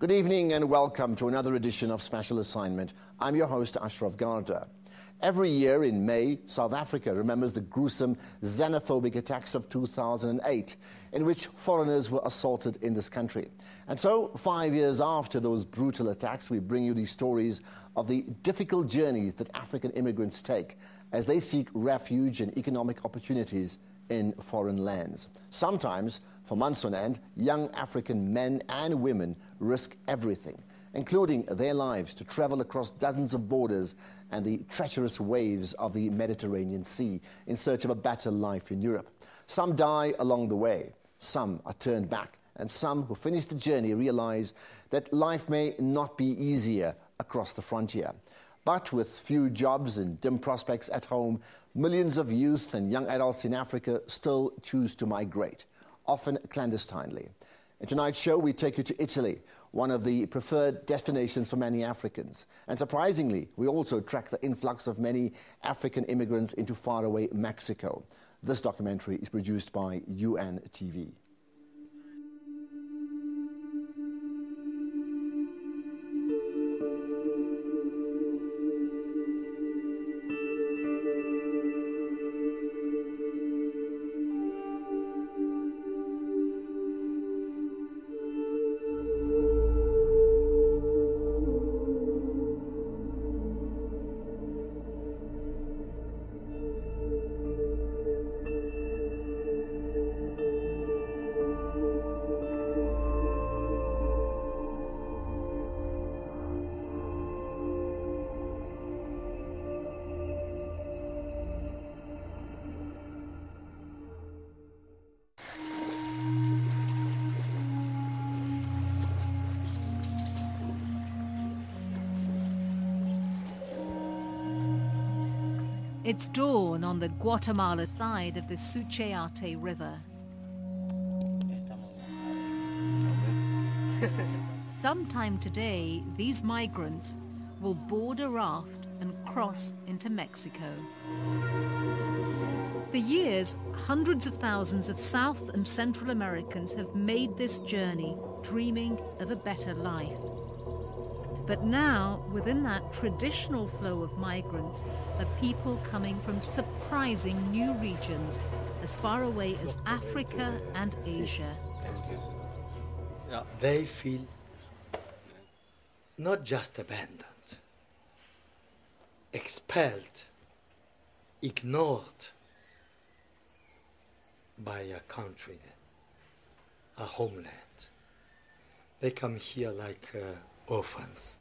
Good evening and welcome to another edition of Special Assignment. I'm your host, Ashraf Garda. Every year in May, South Africa remembers the gruesome xenophobic attacks of 2008, in which foreigners were assaulted in this country. And so, 5 years after those brutal attacks, we bring you these stories of the difficult journeys that African immigrants take as they seek refuge and economic opportunities in foreign lands. Sometimes, for months on end, young African men and women risk everything, including their lives, to travel across dozens of borders and the treacherous waves of the Mediterranean Sea in search of a better life in Europe. Some die along the way, some are turned back, and some who finish the journey realize that life may not be easier across the frontier. But with few jobs and dim prospects at home, millions of youth and young adults in Africa still choose to migrate, often clandestinely. In tonight's show, we take you to Italy, one of the preferred destinations for many Africans. And surprisingly, we also track the influx of many African immigrants into faraway Mexico. This documentary is produced by UN TV. It's dawn on the Guatemala side of the Suchiate River. Sometime today, these migrants will board a raft and cross into Mexico. For years, hundreds of thousands of South and Central Americans have made this journey, dreaming of a better life. But now, within that traditional flow of migrants, are people coming from surprising new regions as far away as Africa and Asia. They feel not just abandoned, expelled, ignored by a country, a homeland. They come here like orphans.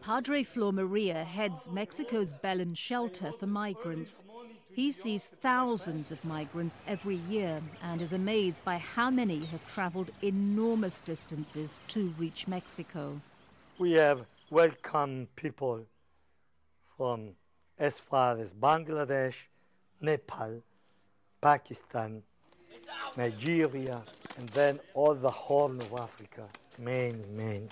Padre Flor Maria heads Mexico's Belen shelter for migrants. He sees thousands of migrants every year and is amazed by how many have traveled enormous distances to reach Mexico. We have welcomed people from as far as Bangladesh, Nepal, Pakistan, Nigeria, and then all the Horn of Africa. Many.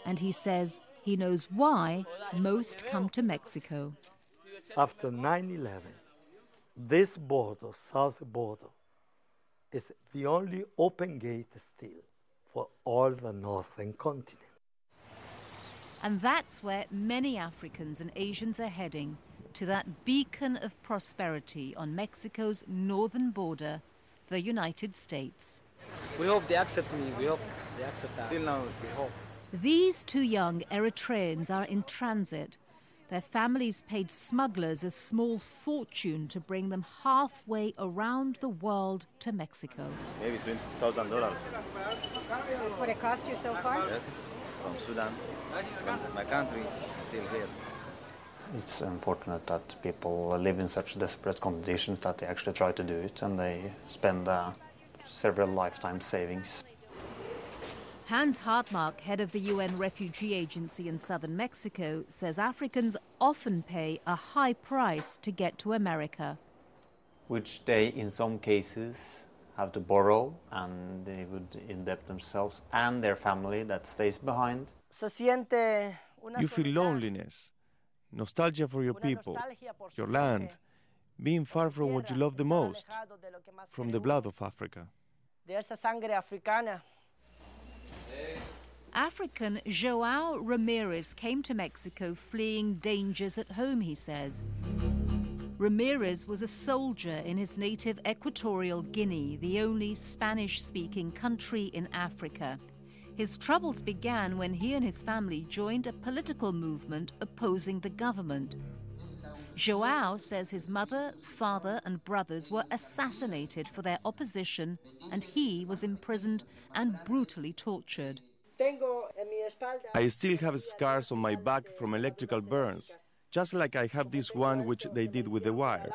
And he says he knows why most come to Mexico. After 9/11, this border, south border, is the only open gate still for all the northern continent. And that's where many Africans and Asians are heading, to that beacon of prosperity on Mexico's northern border, the United States. We hope they accept me. We hope they accept us. Still now, we hope. These two young Eritreans are in transit. Their families paid smugglers a small fortune to bring them halfway around the world to Mexico. Maybe $20,000. That's what it cost you so far? Yes, from Sudan, from my country, till here. It's unfortunate that people live in such desperate conditions that they actually try to do it, and they spend several lifetime savings. Hans Hartmark, head of the UN Refugee Agency in southern Mexico, says Africans often pay a high price to get to America. Which they, in some cases, have to borrow, and they would indebt themselves and their family that stays behind. You feel loneliness, nostalgia for your people, your land, being far from what you love the most, from the blood of Africa. African João Ramirez came to Mexico fleeing dangers at home, he says. Ramirez was a soldier in his native Equatorial Guinea, the only Spanish-speaking country in Africa. His troubles began when he and his family joined a political movement opposing the government. João says his mother, father and brothers were assassinated for their opposition, and he was imprisoned and brutally tortured. I still have scars on my back from electrical burns, just like I have this one which they did with the wire.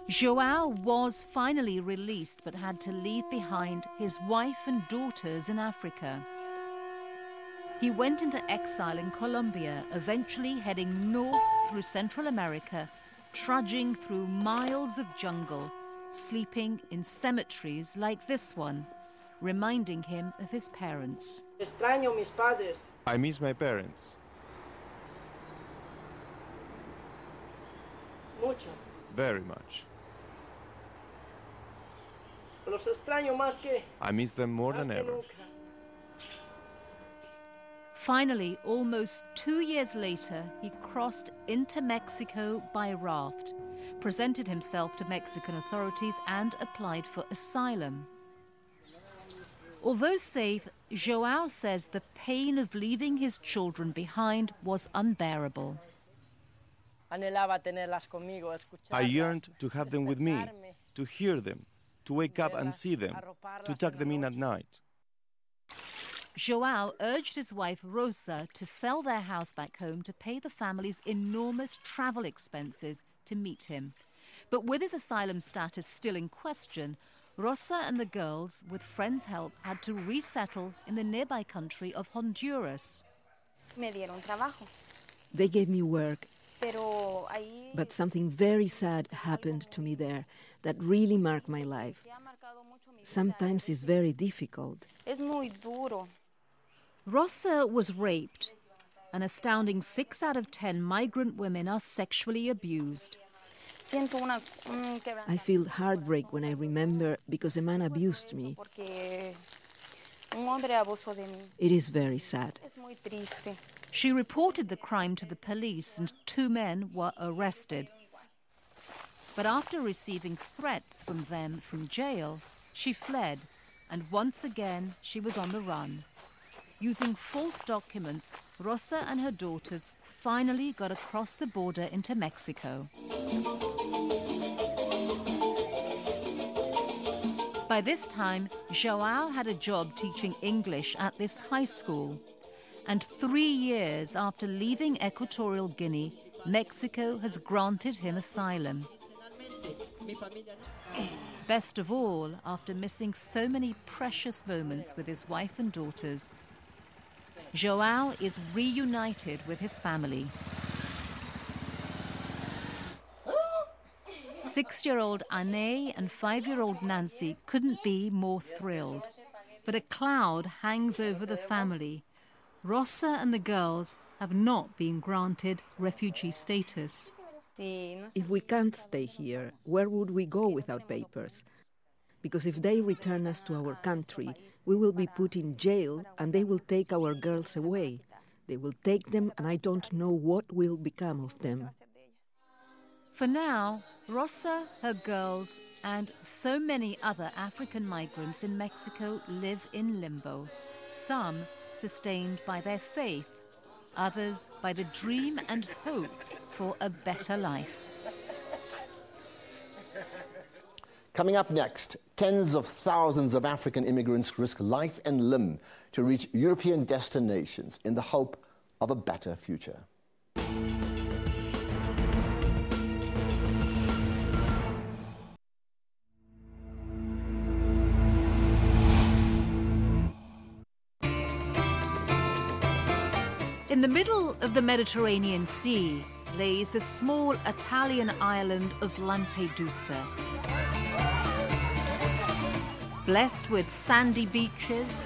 João was finally released but had to leave behind his wife and daughters in Africa. He went into exile in Colombia, eventually heading north through Central America, trudging through miles of jungle, sleeping in cemeteries like this one, reminding him of his parents. I miss my parents. Very much. I miss them more than ever. Finally, almost 2 years later, he crossed into Mexico by raft, presented himself to Mexican authorities and applied for asylum. Although safe, João says the pain of leaving his children behind was unbearable. I yearned to have them with me, to hear them, to wake up and see them, to tuck them in at night. João urged his wife Rosa to sell their house back home to pay the family's enormous travel expenses to meet him. But with his asylum status still in question, Rosa and the girls, with friends' help, had to resettle in the nearby country of Honduras. They gave me work, but something very sad happened to me there that really marked my life. Sometimes it's very difficult. Rosa was raped. An astounding 6 out of 10 migrant women are sexually abused. I feel heartbreak when I remember because a man abused me. It is very sad. She reported the crime to the police and 2 men were arrested. But after receiving threats from them from jail, she fled, and once again she was on the run. Using false documents, Rosa and her daughters finally got across the border into Mexico. By this time, João had a job teaching English at this high school. And 3 years after leaving Equatorial Guinea, Mexico has granted him asylum. Best of all, after missing so many precious moments with his wife and daughters, João is reunited with his family. 6-year-old Anne and 5-year-old Nancy couldn't be more thrilled. But a cloud hangs over the family. Rosa and the girls have not been granted refugee status. If we can't stay here, where would we go without papers? Because if they return us to our country, we will be put in jail and they will take our girls away. They will take them and I don't know what will become of them. For now, Rosa, her girls, and so many other African migrants in Mexico live in limbo. Some sustained by their faith, others by the dream and hope for a better life. Coming up next, tens of thousands of African immigrants risk life and limb to reach European destinations in the hope of a better future. In the middle of the Mediterranean Sea lays the small Italian island of Lampedusa. Blessed with sandy beaches,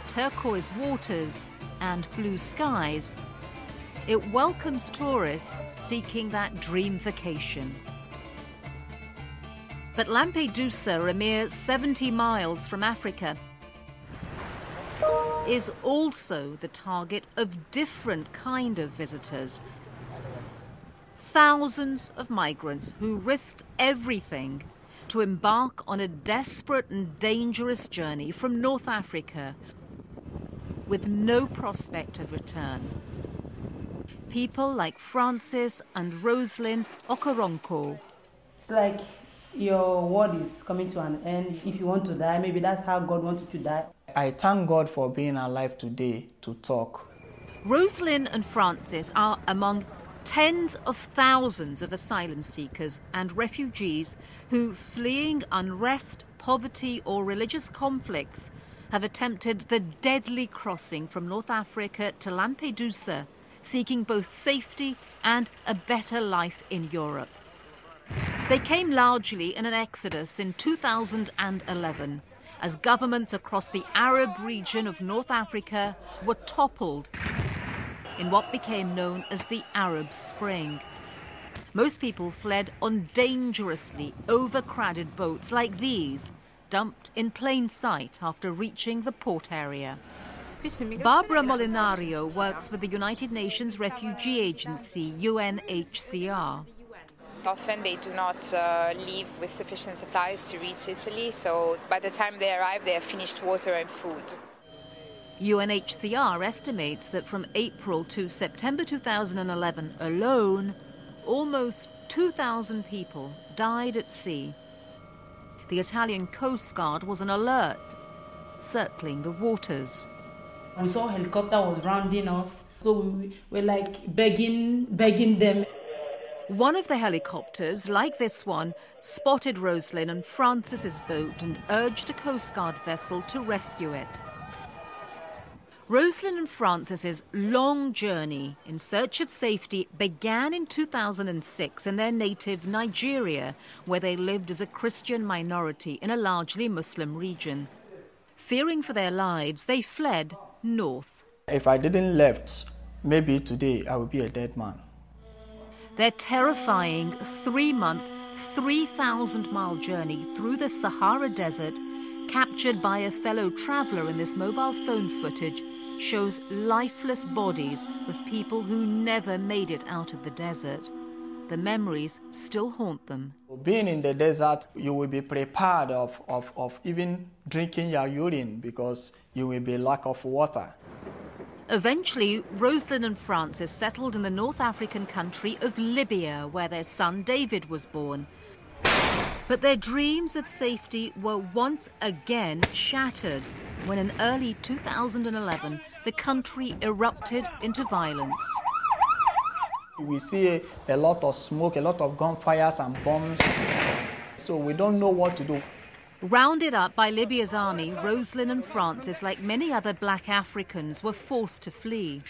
turquoise waters, and blue skies, it welcomes tourists seeking that dream vacation. But Lampedusa, a mere 70 miles from Africa, is also the target of different kind of visitors. Thousands of migrants who risked everything to embark on a desperate and dangerous journey from North Africa with no prospect of return. People like Francis and Rosalind Okoronkwo. It's like your world is coming to an end. If you want to die, maybe that's how God wants you to die. I thank God for being alive today to talk. Rosalind and Francis are among tens of thousands of asylum seekers and refugees who, fleeing unrest, poverty or religious conflicts, have attempted the deadly crossing from North Africa to Lampedusa, seeking both safety and a better life in Europe. They came largely in an exodus in 2011 as governments across the Arab region of North Africa were toppled in what became known as the Arab Spring. Most people fled on dangerously overcrowded boats like these, dumped in plain sight after reaching the port area. Barbara Molinario works with the United Nations Refugee Agency, UNHCR. Often they do not leave with sufficient supplies to reach Italy, so by the time they arrive, they have finished water and food. UNHCR estimates that from April to September 2011 alone, almost 2,000 people died at sea. The Italian Coast Guard was on alert, circling the waters. We saw a helicopter was rounding us, so we were like begging them. One of the helicopters, like this one, spotted Rosalind and Francis's boat and urged a Coast Guard vessel to rescue it. Rosalind and Francis's long journey in search of safety began in 2006 in their native Nigeria, where they lived as a Christian minority in a largely Muslim region. Fearing for their lives, they fled north. If I didn't left, maybe today I would be a dead man. Their terrifying 3-month, 3,000-mile journey through the Sahara Desert, captured by a fellow traveller in this mobile phone footage, shows lifeless bodies of people who never made it out of the desert. The memories still haunt them. Being in the desert, you will be prepared of even drinking your urine because you will be lack of water. Eventually, Rosalind and Francis settled in the North African country of Libya, where their son David was born. But their dreams of safety were once again shattered when in early 2011, the country erupted into violence. We see a lot of smoke, a lot of gunfires and bombs, so we don't know what to do. Rounded up by Libya's army, Rosalind and Francis, like many other black Africans, were forced to flee.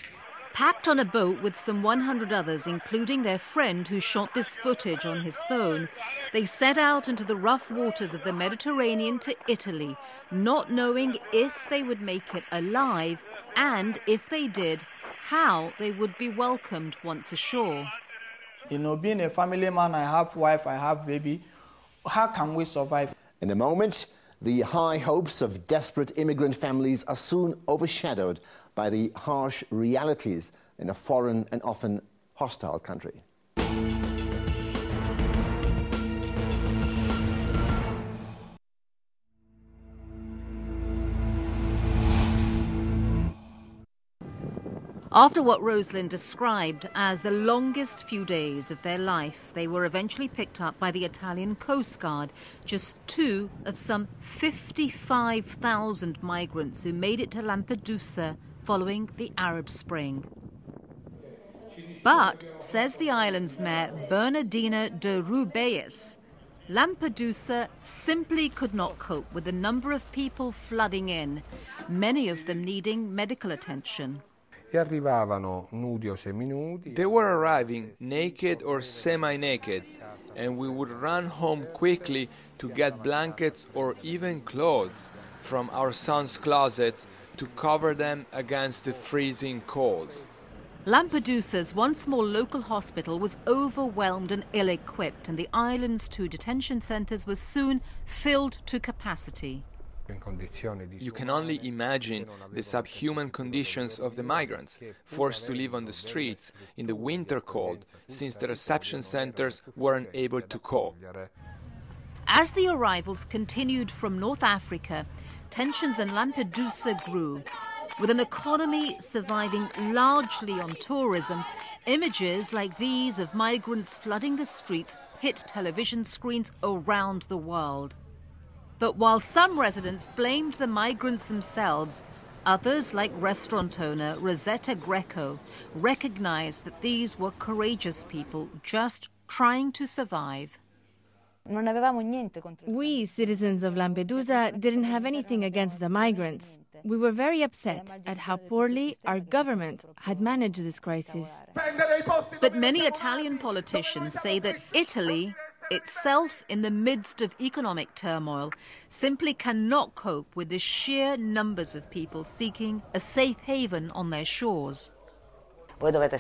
Packed on a boat with some 100 others, including their friend who shot this footage on his phone, they set out into the rough waters of the Mediterranean to Italy, not knowing if they would make it alive and, if they did, how they would be welcomed once ashore. You know, being a family man, I have wife, I have baby. How can we survive? In a moment, the high hopes of desperate immigrant families are soon overshadowed by the harsh realities in a foreign and often hostile country. After what Rosalind described as the longest few days of their life, they were eventually picked up by the Italian Coast Guard, just 2 of some 55,000 migrants who made it to Lampedusa following the Arab Spring. But, says the island's mayor Bernardina de Rubeis, Lampedusa simply could not cope with the number of people flooding in, many of them needing medical attention. They were arriving naked or semi-naked, and we would run home quickly to get blankets or even clothes from our sons' closets to cover them against the freezing cold. Lampedusa's one small local hospital was overwhelmed and ill-equipped, and the island's 2 detention centres were soon filled to capacity. You can only imagine the subhuman conditions of the migrants, forced to live on the streets in the winter cold, since the reception centers weren't able to cope. As the arrivals continued from North Africa, tensions in Lampedusa grew. With an economy surviving largely on tourism, images like these of migrants flooding the streets hit television screens around the world. But while some residents blamed the migrants themselves, others, like restaurant owner Rosetta Greco, recognized that these were courageous people just trying to survive. We, citizens of Lampedusa, didn't have anything against the migrants. We were very upset at how poorly our government had managed this crisis. But many Italian politicians say that Italy, itself in the midst of economic turmoil, simply cannot cope with the sheer numbers of people seeking a safe haven on their shores. Italy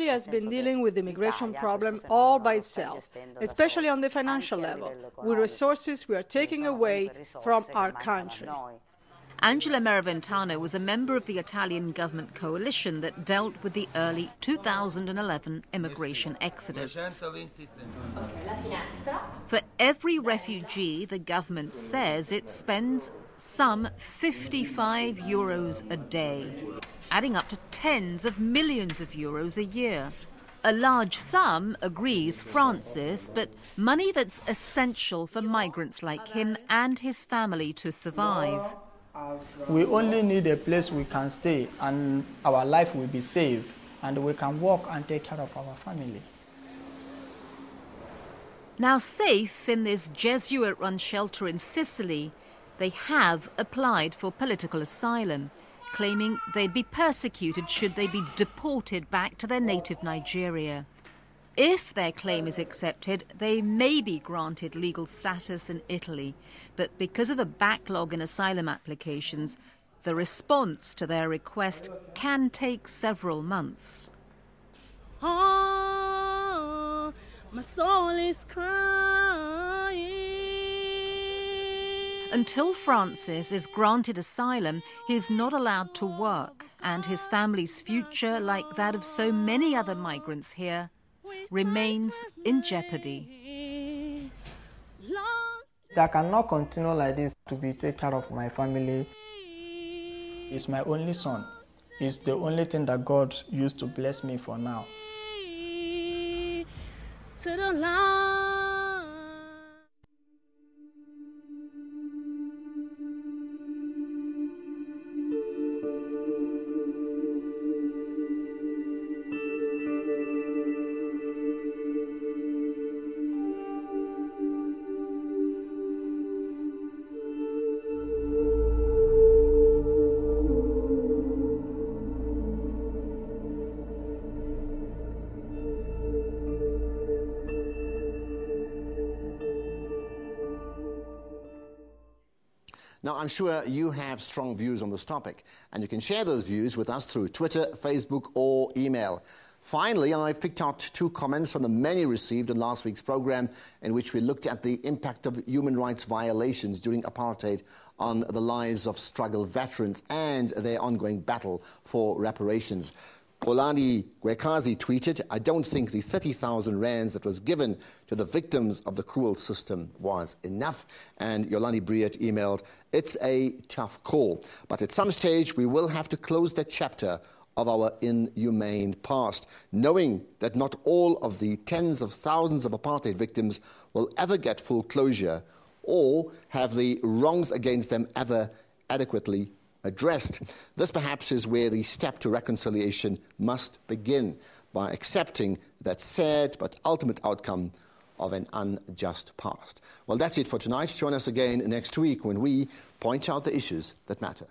has been dealing with the immigration problem all by itself, especially on the financial level, with resources we are taking away from our country. Angela Maraventano was a member of the Italian government coalition that dealt with the early 2011 immigration exodus. For every refugee, the government says it spends some 55 euros a day, adding up to tens of millions of euros a year. A large sum, agrees Francis, but money that's essential for migrants like him and his family to survive. We only need a place we can stay and our life will be saved and we can work and take care of our family. Now safe in this Jesuit-run shelter in Sicily, they have applied for political asylum, claiming they'd be persecuted should they be deported back to their native Nigeria. If their claim is accepted, they may be granted legal status in Italy, but because of a backlog in asylum applications, the response to their request can take several months. Oh, my soul is crying. Until Francis is granted asylum, he's not allowed to work, and his family's future, like that of so many other migrants here, remains in jeopardy. I cannot continue like this to be take care of my family. He's my only son. It's the only thing that God used to bless me for now. To the line. Now, I'm sure you have strong views on this topic, and you can share those views with us through Twitter, Facebook, or email. Finally, I've picked out 2 comments from the many received in last week's program, in which we looked at the impact of human rights violations during apartheid on the lives of struggle veterans and their ongoing battle for reparations. Kolani Gwekazi tweeted, "I don't think the 30,000 rands that was given to the victims of the cruel system was enough." And Yolani Briet emailed, "It's a tough call, but at some stage we will have to close that chapter of our inhumane past, knowing that not all of the tens of thousands of apartheid victims will ever get full closure or have the wrongs against them ever adequately addressed. This perhaps is where the step to reconciliation must begin, by accepting that sad but ultimate outcome of an unjust past." Well, that's it for tonight. Join us again next week when we point out the issues that matter.